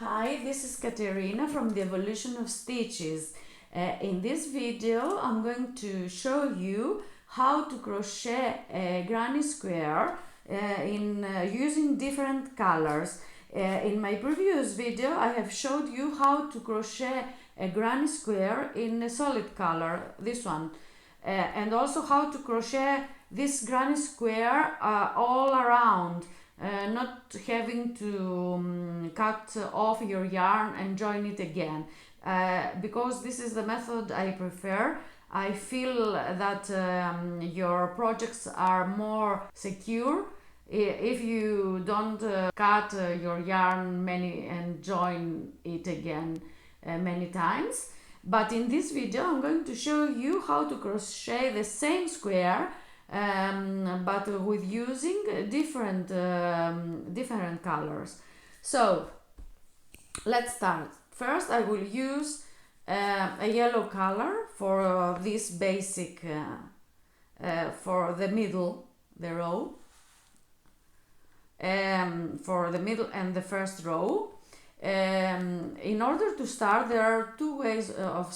Hi, this is Katerina from the Evolution of Stitches. In this video I'm going to show you how to crochet a granny square using different colors. In my previous video I have showed you how to crochet a granny square in a solid color, this one, and also how to crochet this granny square all around. Not having to cut off your yarn and join it again, because this is the method I prefer. I feel that your projects are more secure if you don't cut your yarn and join it again many times. But in this video I'm going to show you how to crochet the same square, but with using different colors. So let's start. First I will use a yellow color for this basic for the middle, the row, for the middle and the first row. In order to start, there are two ways of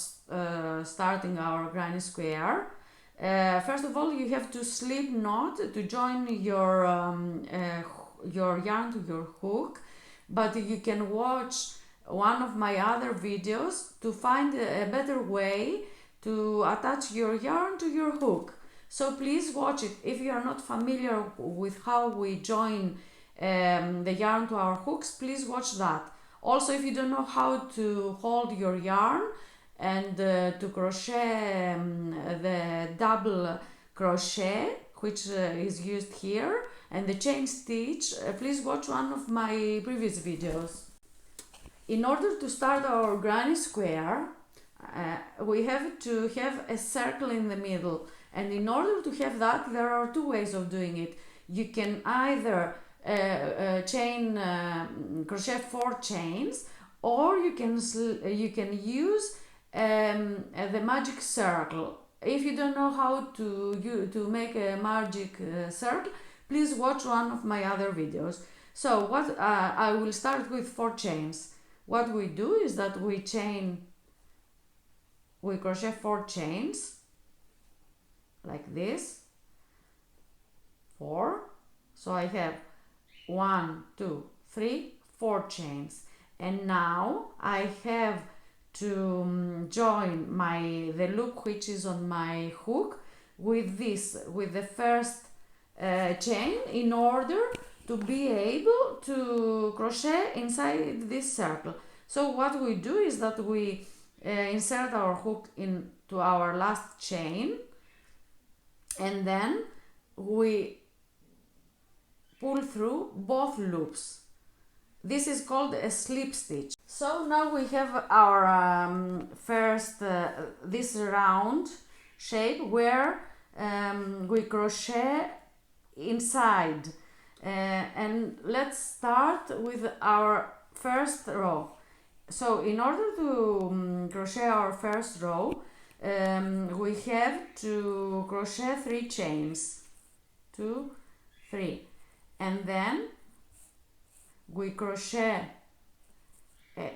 starting our granny square. First of all, you have to slip knot to join your yarn to your hook, but you can watch one of my other videos to find a better way to attach your yarn to your hook. So please watch it. If you are not familiar with how we join the yarn to our hooks, please watch that. Also, if you don't know how to hold your yarn and to crochet the double crochet, which is used here, and the chain stitch, please watch one of my previous videos. In order to start our granny square, we have to have a circle in the middle, and in order to have that, there are two ways of doing it. You can either crochet 4 chains, or you can use the magic circle. If you don't know how to make a magic circle, please watch one of my other videos. So what I will start with 4 chains. What we do is that we crochet 4 chains like this, 4. So I have 1, 2, 3, 4 chains, and now I have to join the loop which is on my hook with the first chain, in order to be able to crochet inside this circle. So what we do is that we insert our hook into our last chain, and then we pull through both loops. This is called a slip stitch. So now we have our first this round shape where we crochet inside, and let's start with our first row. So in order to crochet our first row, we have to crochet 3 chains, 2, 3, and then we crochet a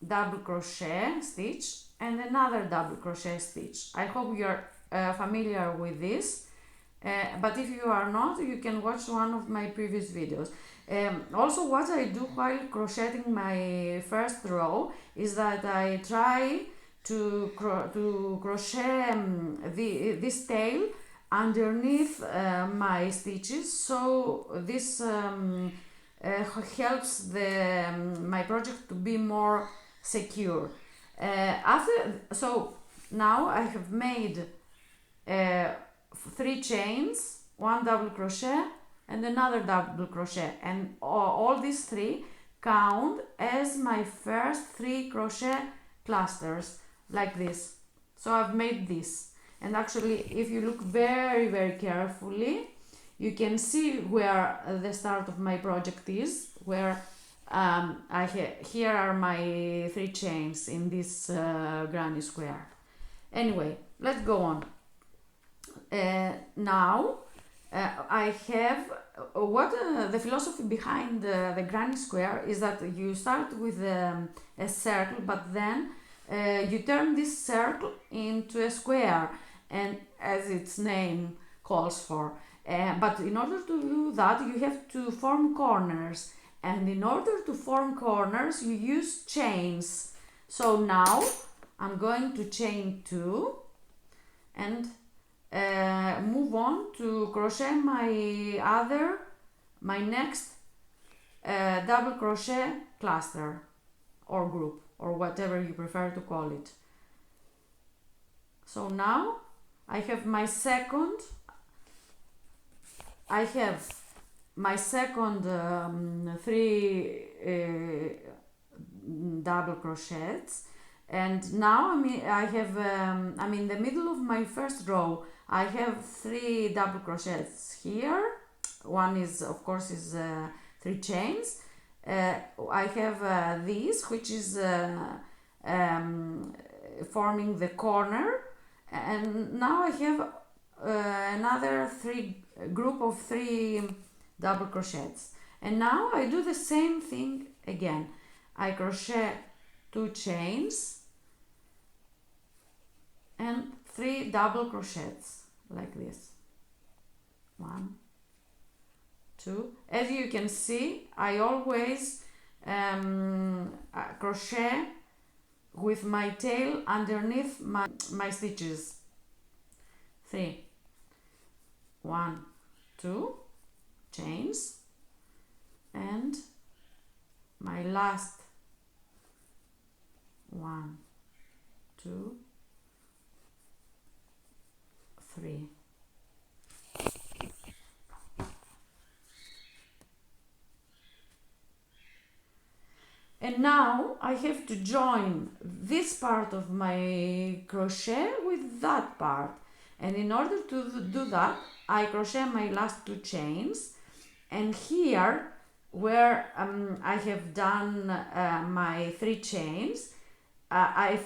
double crochet stitch and another double crochet stitch. I hope you are familiar with this, but if you are not, you can watch one of my previous videos. Also, what I do while crocheting my first row is that I try to crochet this tail underneath my stitches, so this helps my project to be more secure. So now I have made 3 chains, 1 double crochet and another double crochet, and all these 3 count as my first 3 crochet clusters, like this. So I've made this, and actually if you look very carefully, you can see where the start of my project is, where here are my 3 chains in this granny square. Anyway, let's go on. Now I have the philosophy behind the granny square is that you start with a circle, but then you turn this circle into a square, and as its name calls for. But in order to do that, you have to form corners, and in order to form corners, you use chains. So now I'm going to chain 2 and move on to crochet my next double crochet cluster or group or whatever you prefer to call it. So now I have my second three double crochets, and now I'm in the middle of my first row. I have 3 double crochets here. One is, of course, 3 chains. I have this, which is forming the corner, and now I have another group of 3 double crochets. And now I do the same thing again. I crochet 2 chains and 3 double crochets like this. 1, 2. As you can see, I always crochet with my tail underneath my stitches. 3, 1, 2 chains, and my last 1, 2, 3. And now I have to join this part of my crochet with that part. And in order to do that, I crochet my last 2 chains, and here where I have done my 3 chains, I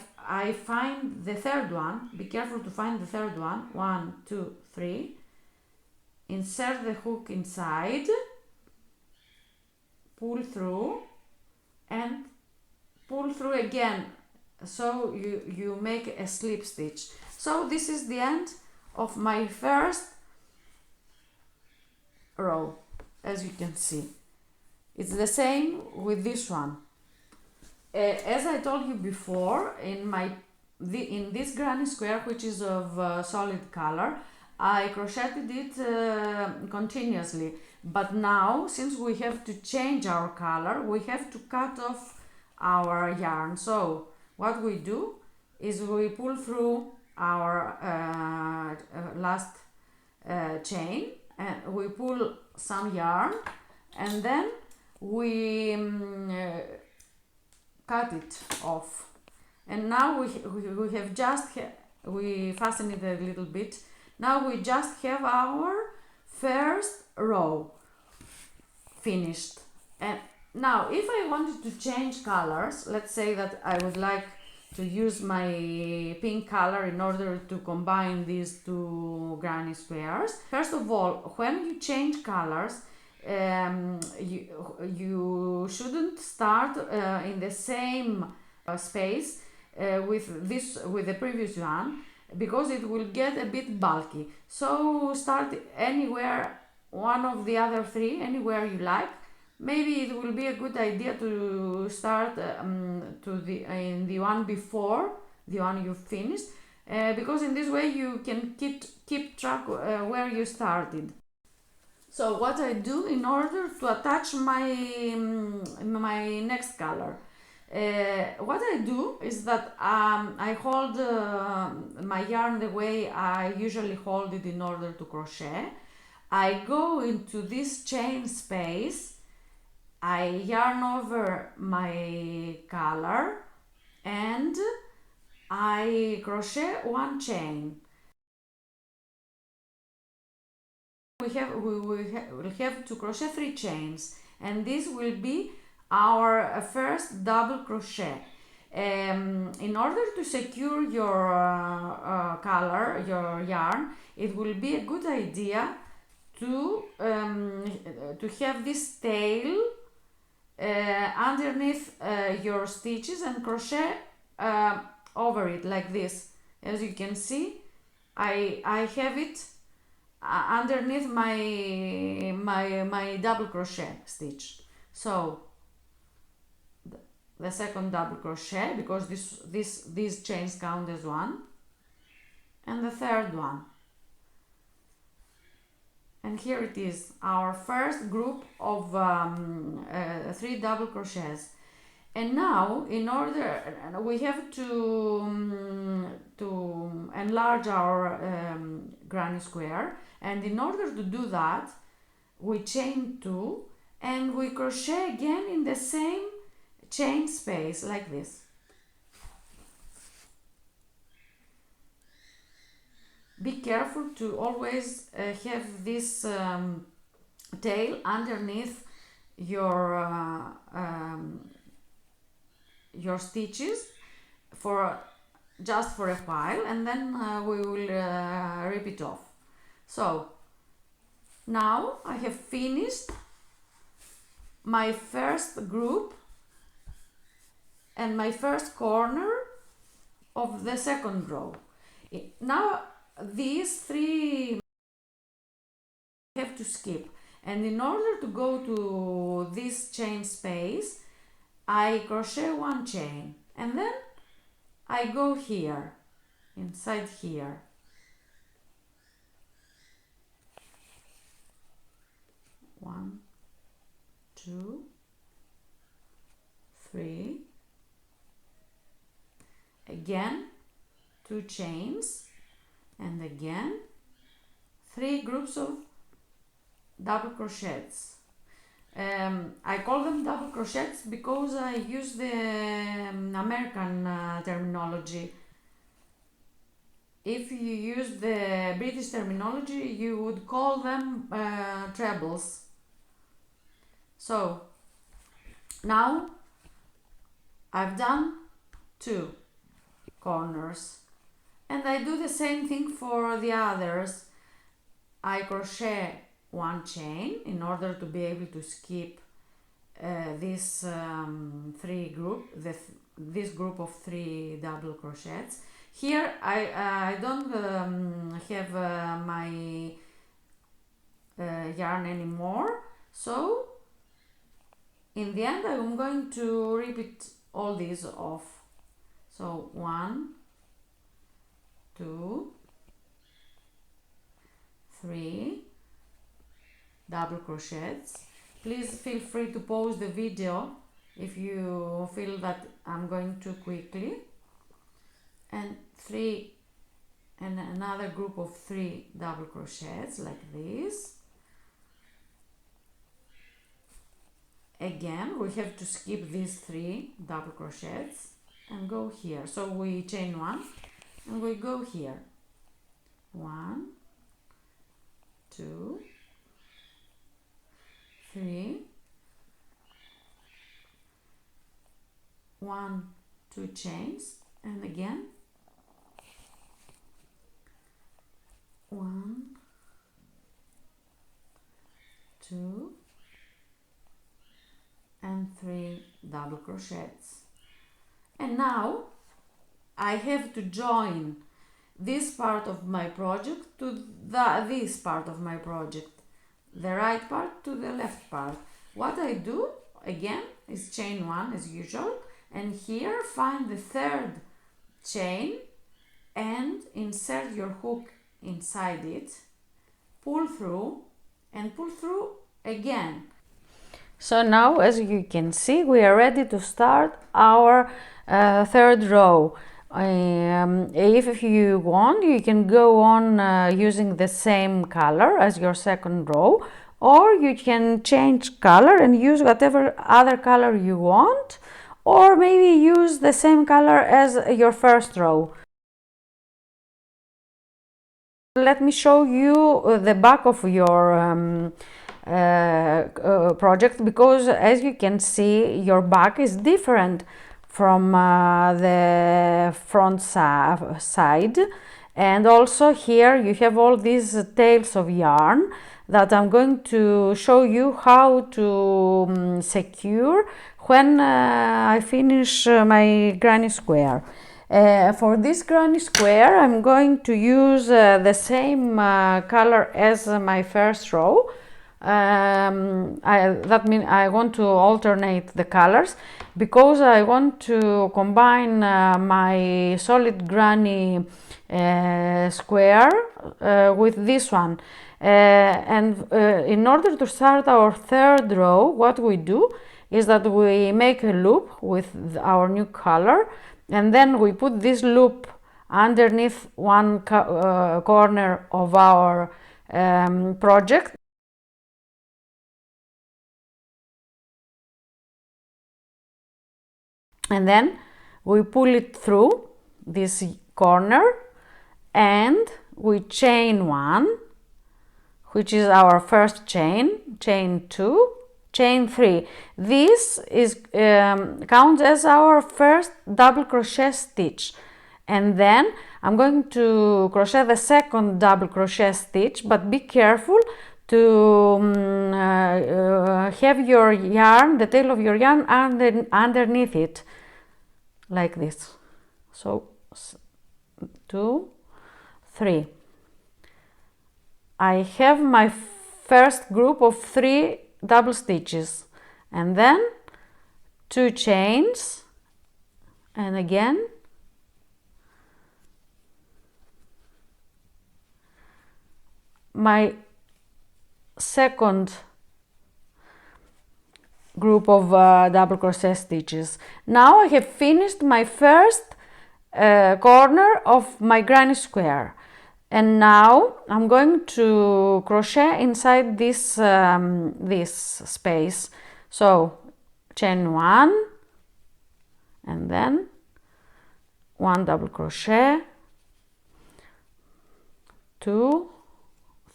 find the third one. Be careful to find the third one. 1, 2, 3. Insert the hook inside, pull through, and pull through again, so you make a slip stitch. So this is the end of my first row. As you can see, it's the same with this one. As I told you before, in this granny square, which is of solid color, I crocheted it continuously. But now, since we have to change our color, we have to cut off our yarn. So what we do is we pull through our last chain, and we pull some yarn, and then we cut it off. And now we have we fasten it a little bit. Now we just have our first row finished. And now if I wanted to change colors, let's say that I would like to use my pink color in order to combine these 2 granny squares. First of all, when you change colors, you shouldn't start in the same space with the previous one, because it will get a bit bulky. So start anywhere, one of the other 3, anywhere you like. Maybe it will be a good idea to start in the one before the one you finished, because in this way you can keep track where you started. So what I do in order to attach my next color, what I do is that I hold my yarn the way I usually hold it in order to crochet. I go into this chain space, I yarn over my color, and I crochet 1 chain. We will have to crochet 3 chains, and this will be our first double crochet. In order to secure your color, your yarn, it will be a good idea to have this tail underneath your stitches and crochet over it like this. As you can see, I have it underneath my double crochet stitch. So the second double crochet, because these chains count as one, and the third one. And here it is, our first group of 3 double crochets. And now, in order, we have to enlarge our granny square, and in order to do that, we chain 2 and we crochet again in the same chain space like this. Be careful to always have this tail underneath your stitches for just for a while, and then we will rip it off. So now I have finished my first group and my first corner of the second row. Now these 3 have to skip, and in order to go to this chain space, I crochet 1 chain, and then I go here, inside here. 1, 2, 3. Again 2 chains, and again 3 groups of double crochets. I call them double crochets because I use the American terminology. If you use the British terminology, you would call them trebles. So now I've done 2 corners, and I do the same thing for the others. I crochet 1 chain in order to be able to skip this this group of 3 double crochets. Here I don't have my yarn anymore, so in the end I'm going to repeat all these off. So 1, 2, 3 double crochets. Please feel free to pause the video if you feel that I'm going too quickly. And 3 and another group of 3 double crochets like this. Again, we have to skip these 3 double crochets and go here. So we chain 1 and we go here. 1, 2, 3, 1, 2 chains, and again 1, 2, and 3 double crochets. And now I have to join this part of my project to this part of my project, the right part to the left part. What I do again is chain 1 as usual, and here find the 3rd chain and insert your hook inside it, pull through and pull through again. So now, as you can see, we are ready to start our 3rd row. If you want, you can go on using the same color as your 2nd row, or you can change color and use whatever other color you want, or maybe use the same color as your 1st row. Let me show you the back of your project, because as you can see, your back is different from the front side, and also here you have all these tails of yarn that I'm going to show you how to secure when I finish my granny square. For this granny square, I'm going to use the same color as my first row. That means I want to alternate the colors because I want to combine my solid granny square with this one. And in order to start our third row, what we do is that we make a loop with our new color, and then we put this loop underneath one corner of our project. And then we pull it through this corner and we chain one, which is our first chain, chain two, chain three. This is counts as our first double crochet stitch, and then I'm going to crochet the second double crochet stitch, but be careful to have your yarn, the tail of your yarn underneath it, like this. So 2, 3. I have my first group of 3 double stitches, and then 2 chains, and again my second group of double crochet stitches. Now I have finished my first corner of my granny square, and now I'm going to crochet inside this this space. So chain 1 and then 1 double crochet, 2,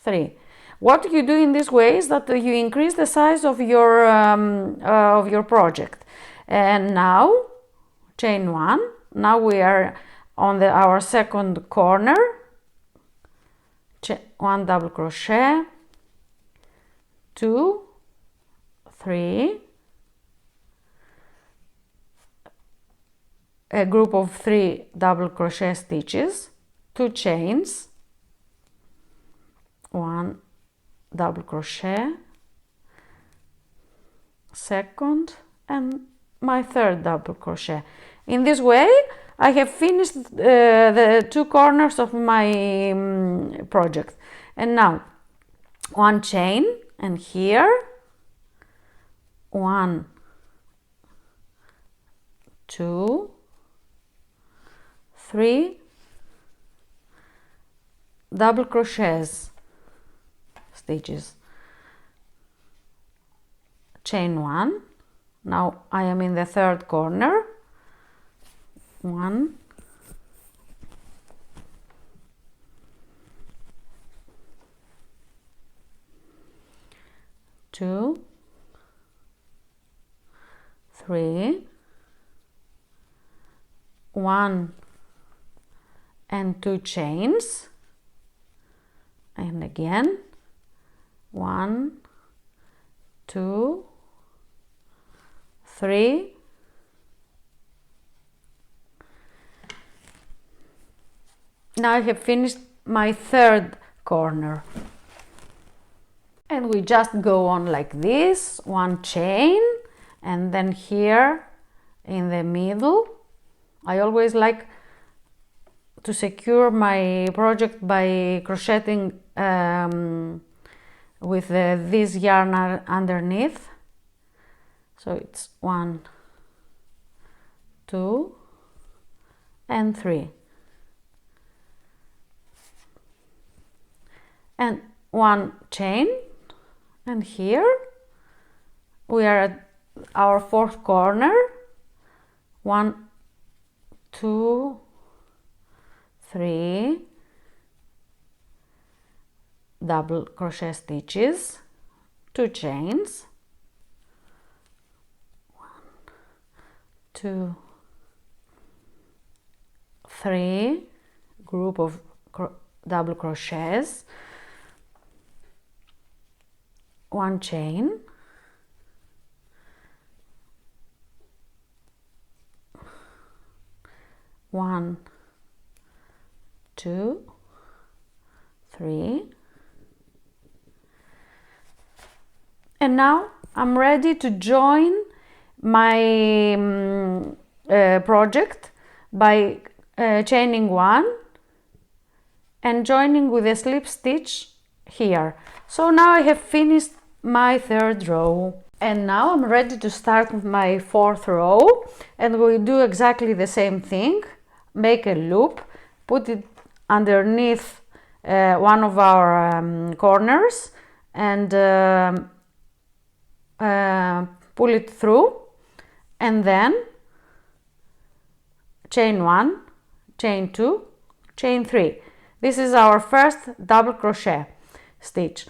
3. What you do in this way is that you increase the size of your project. And now chain 1. Now we are on our second corner. 1 double crochet, 2, 3, a group of 3 double crochet stitches, 2 chains, 1 double crochet, second, and my third double crochet. In this way I have finished the 2 corners of my project. And now 1 chain, and here 1, 2, 3 double crochets stitches, chain 1. Now I am in the third corner. 1, 2, 3, 1 and 2 chains, and again 1, 2, 3, now I have finished my third corner, and we just go on like this, 1 chain, and then here in the middle I always like to secure my project by crocheting with this yarn underneath. So it's 1, 2 and 3, and 1 chain, and here we are at our fourth corner. 1, 2, 3 double crochet stitches, 2 chains, 1, 2, 3 group of double crochets, 1 chain, 1, 2, 3, and now I'm ready to join my project by chaining 1 and joining with a slip stitch here. So now I have finished my 3rd row, and now I'm ready to start my 4th row, and we do exactly the same thing. Make a loop, put it underneath one of our corners, and pull it through, and then chain 1, chain 2, chain 3. This is our first double crochet stitch.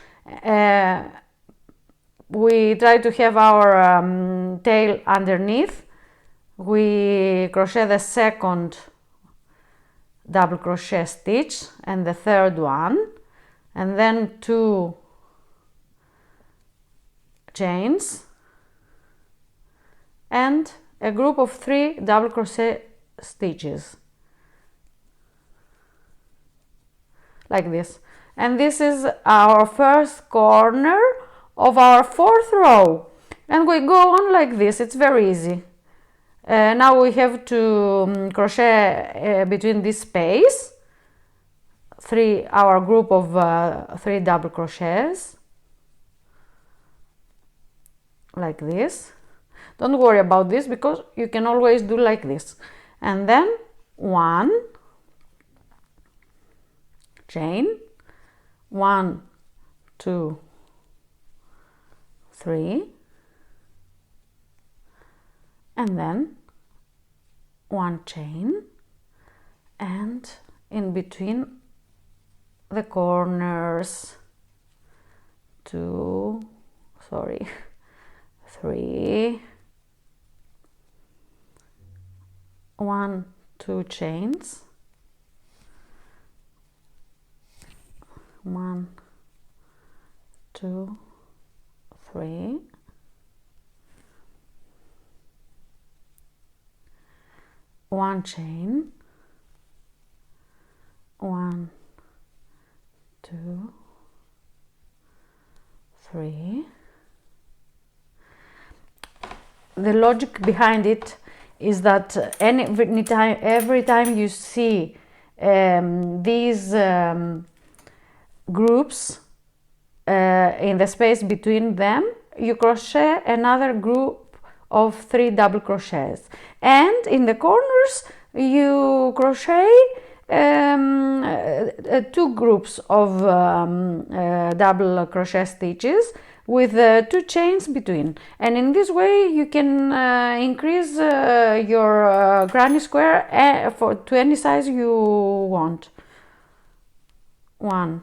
We try to have our tail underneath. We crochet the 2nd double crochet stitch and the 3rd one, and then 2 chains and a group of 3 double crochet stitches like this. And this is our first corner of our 4th row, and we go on like this. It's very easy. Now we have to crochet between this space our group of 3 double crochets like this. Don't worry about this because you can always do like this. And then 1 chain, 1, 2, 3, and then 1 chain, and in between the corners 3, 1, 2 chains, 1, 2, 3, 1 chain, 1, 2, 3. The logic behind it is that every time you see these groups in the space between them, you crochet another group of 3 double crochets, and in the corners you crochet 2 groups of double crochet stitches with 2 chains between, and in this way you can increase your granny square to any size you want. 1,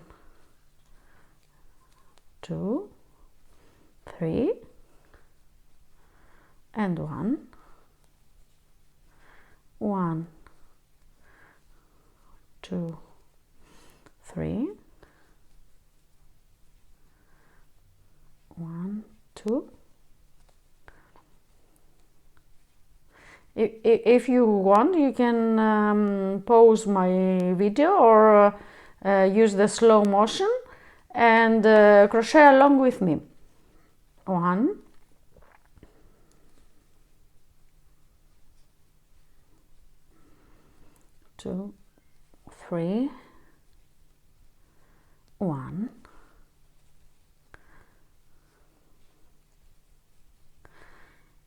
2, 3, and 1, 1, 2, 3, 1, 2. If you want, you can pause my video or use the slow motion and crochet along with me. 1, 2, 3, 1,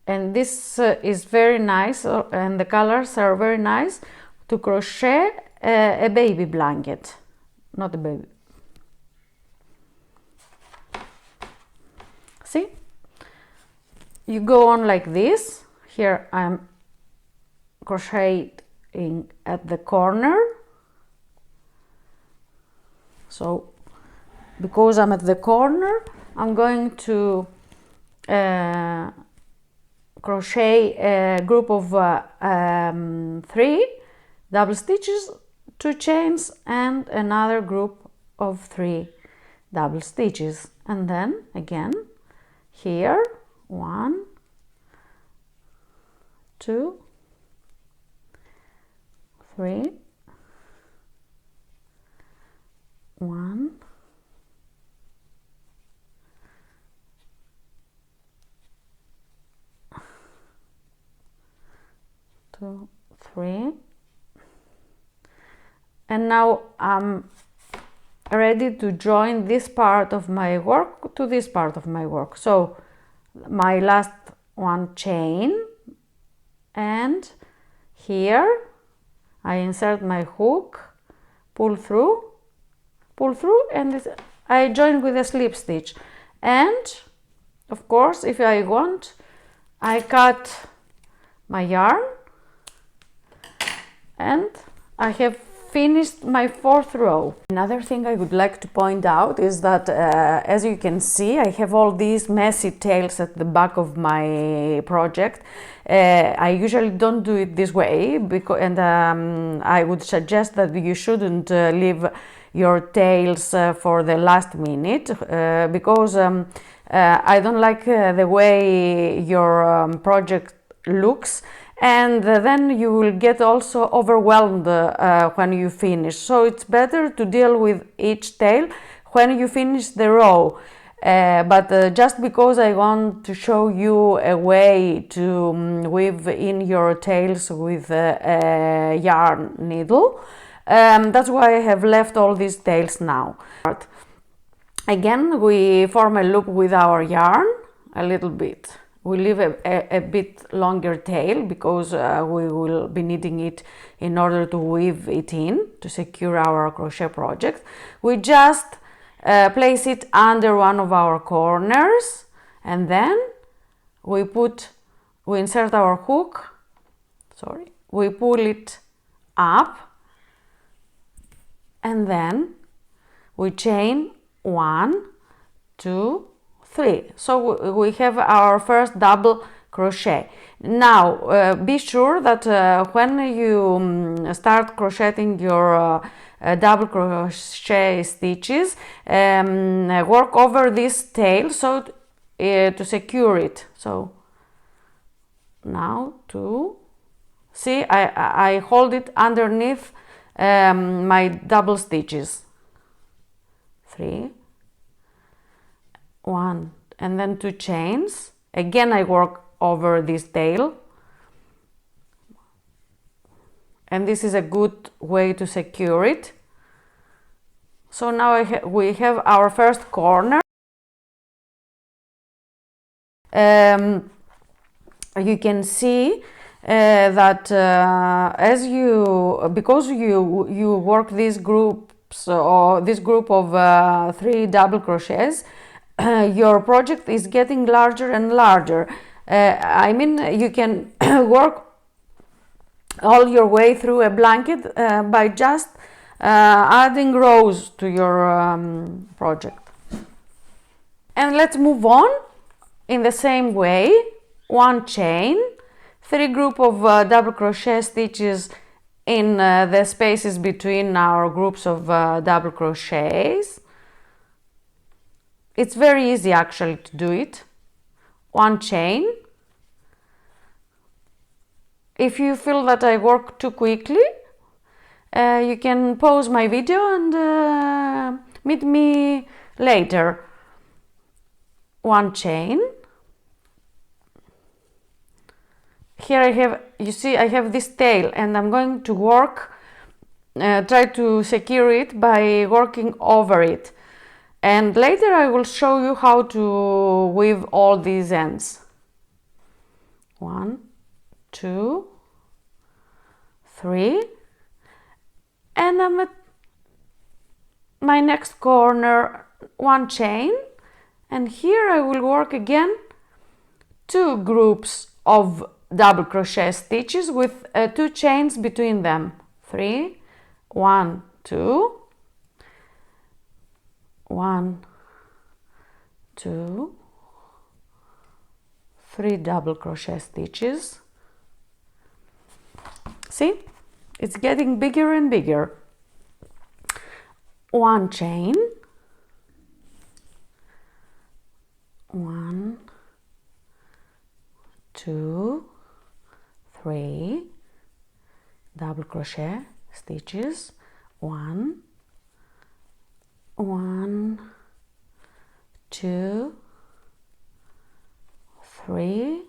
and this is very nice, and the colors are very nice to crochet a baby blanket, not a baby. See, you go on like this. Here I'm crocheting at the corner, so because I'm at the corner, I'm going to crochet a group of 3 double stitches, 2 chains, and another group of 3 double stitches, and then again here 1, 2, 3, 1, 2, 3, and now I'm ready to join this part of my work to this part of my work. So my last one chain, and here I insert my hook, pull through, and this, I join with a slip stitch, and of course if I want I cut my yarn and I have finished my 4th row. Another thing I would like to point out is that as you can see, I have all these messy tails at the back of my project. I usually don't do it this way, and I would suggest that you shouldn't leave your tails for the last minute, because I don't like the way your project looks, and then you will get also overwhelmed when you finish. So it's better to deal with each tail when you finish the row. But just because I want to show you a way to weave in your tails with a yarn needle, that's why I have left all these tails now. Again, we form a loop with our yarn a little bit. We leave a bit longer tail because we will be needing it in order to weave it in to secure our crochet project. We just place it under one of our corners, and then we insert our hook, we pull it up, and then we chain 1, 2, 3. So we have our first double crochet. Now be sure that when you start crocheting your double crochet stitches, work over this tail so to secure it. So now see, I hold it underneath my double stitches. 3, 1, and then 2 chains. Again I work over this tail, and this is a good way to secure it. So now we have our first corner. You can see that because you work these groups, or this group of 3 double crochets, your project is getting larger and larger. I mean, you can work all your way through a blanket by just adding rows to your project. And let's move on in the same way. 1 chain, 3 group of double crochet stitches in the spaces between our groups of double crochets. It's very easy actually to do it. 1 chain. If you feel that I work too quickly, you can pause my video and meet me later. 1 chain. Here you see I have this tail, and I'm going to work, try to secure it by working over it. And later I will show you how to weave all these ends. 1, 2, 3, and I'm at my next corner. 1 chain, and here I will work again 2 groups of double crochet stitches with 2 chains between them. 3, 1, 2, 1, 2, 3 double crochet stitches. See, it's getting bigger and bigger. 1 chain, 1, 2, 3 double crochet stitches, 1, 1, 2, 3,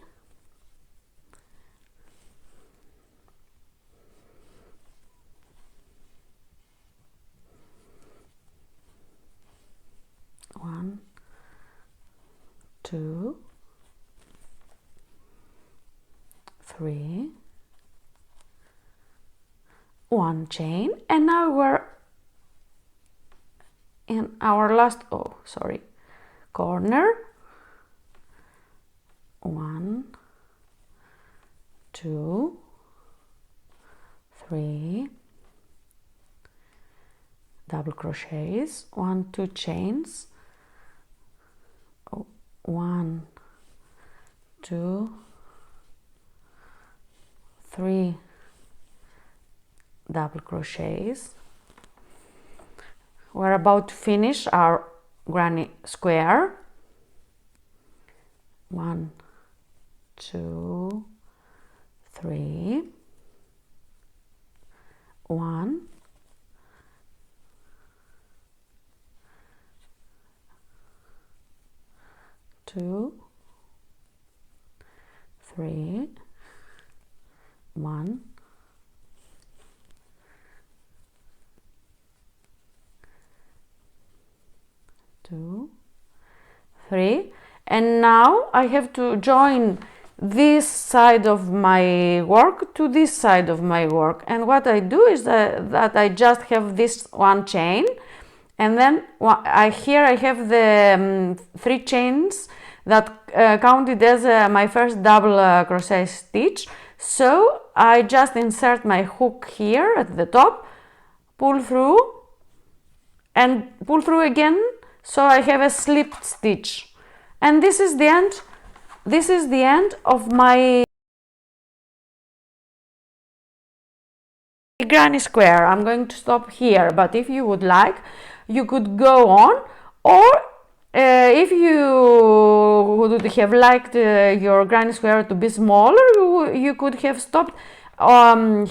1, 2, 3, 1 chain, and now we're in our last corner. 1, 2, 3 double crochets, 1, 2 chains, 1, 2, 3 double crochets. We're about to finish our granny square. 1, 2, 3, 1, 2, 3, 1, 2, 3, and now I have to join this side of my work to this side of my work, and what I do is that I just have this 1 chain, and then here I have the 3 chains that counted as my first double crochet stitch. So I just insert my hook here at the top, pull through and pull through again, so I have a slipped stitch, and this is the end. This is the end of my granny square. I'm going to stop here, but if you would like, you could go on, or if you would have liked your granny square to be smaller, you could have stopped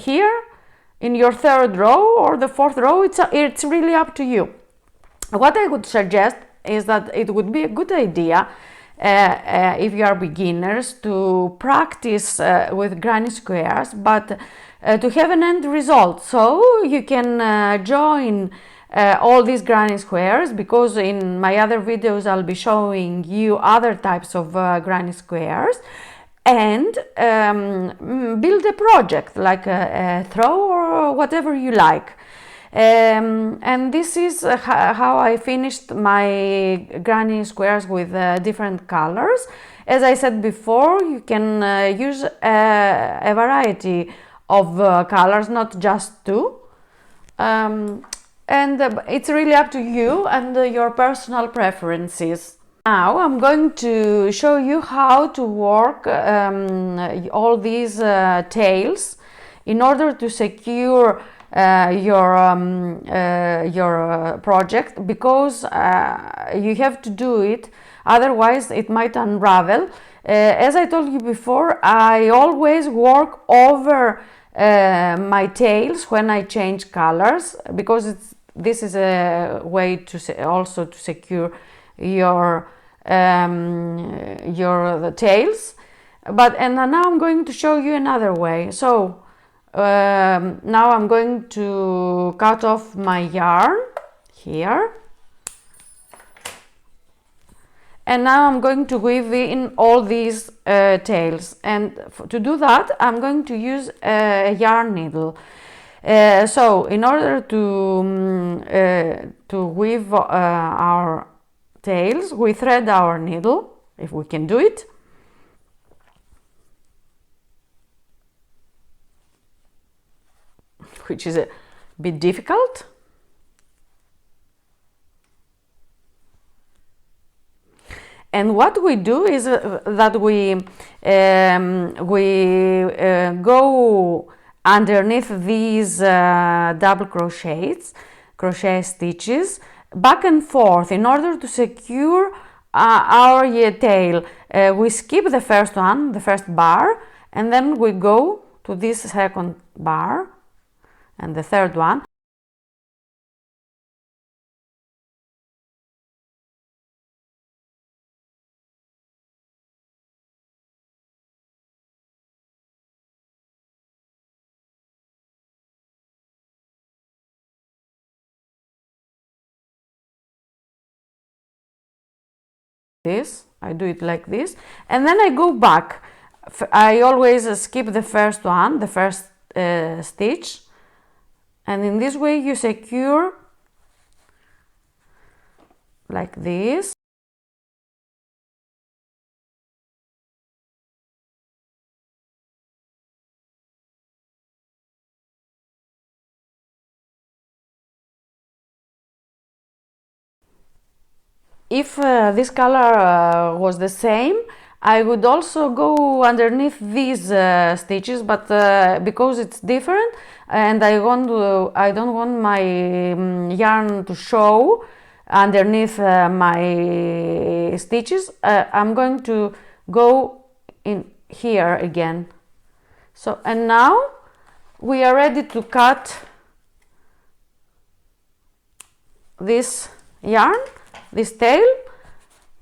here in your 3rd row or the 4th row. It's really up to you. What I would suggest is that it would be a good idea, if you are beginners, to practice with granny squares, but to have an end result, so you can join all these granny squares, because in my other videos I'll be showing you other types of granny squares, and build a project like a throw or whatever you like. And this is how I finished my granny squares with different colors. As I said before, you can use a variety of colors, not just 2, and it's really up to you and your personal preferences. Now I'm going to show you how to work all these tails in order to secure your project, because you have to do it, otherwise it might unravel. As I told you before, I always work over my tails when I change colors, because this is a way to also to secure your tails. And now I'm going to show you another way. So now I'm going to cut off my yarn here, and now I'm going to weave in all these tails, and to do that I'm going to use a yarn needle. So in order to weave our tails, we thread our needle, if we can do it. Which is a bit difficult. And what we do is that we go underneath these double crochet stitches back and forth in order to secure our tail. We skip the first one, the first bar, and then we go to this second bar and the third one. This, I do it like this, and then I go back. I always skip the first one, the first stitch, and in this way you secure like this. If this color was the same, I would also go underneath these stitches, but because it's different and I don't want my yarn to show underneath my stitches, I'm going to go in here again. So, and now we are ready to cut this yarn, this tail,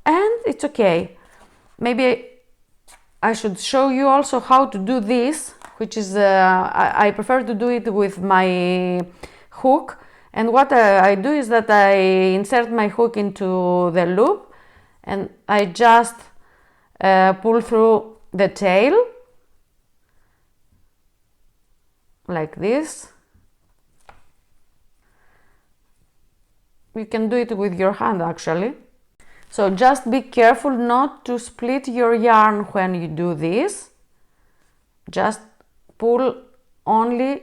and it's okay. Maybe I should show you also how to do this, which is I prefer to do it with my hook. And what I do is that I insert my hook into the loop and I just pull through the tail like this. You can do it with your hand actually. So just be careful not to split your yarn when you do this. Just pull only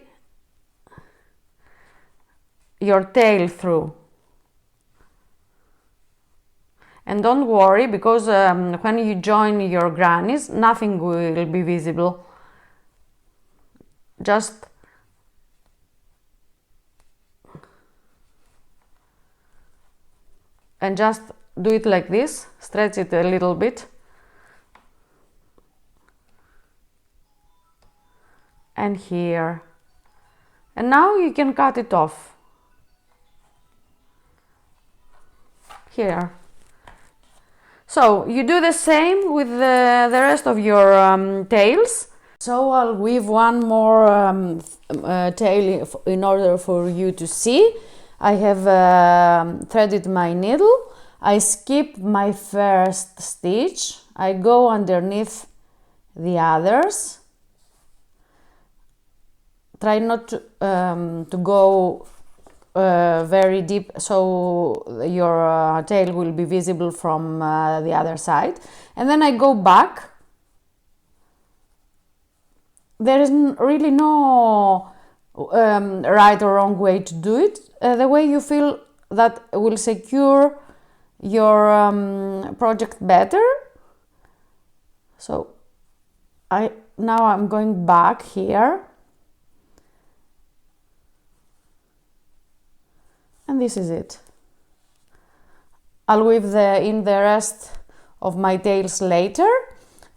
your tail through. And don't worry, because when you join your grannies, nothing will be visible. Just do it like this, stretch it a little bit, and here, and now you can cut it off here. So you do the same with the rest of your tails. So I'll weave one more tail in order for you to see. I have threaded my needle. I skip my first stitch, I go underneath the others. Try not to go very deep, so your tail will be visible from the other side. And then I go back. There is really no right or wrong way to do it. The way you feel that will secure your project better. So now I'm going back here, and this is it. I'll weave in the rest of my tails later.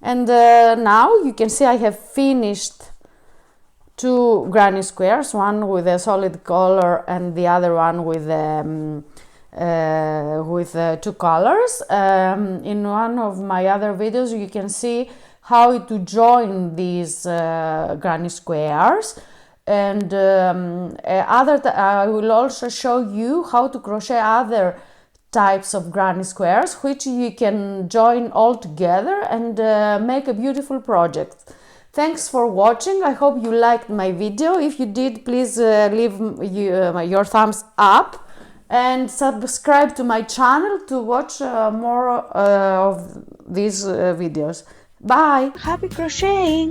And now you can see I have finished two granny squares, one with a solid color and the other one with two colors. In one of my other videos you can see how to join these granny squares, and I will also show you how to crochet other types of granny squares, which you can join all together and make a beautiful project. Thanks for watching. I hope you liked my video. If you did, please leave your thumbs up and subscribe to my channel to watch more of these videos. Bye! Happy crocheting!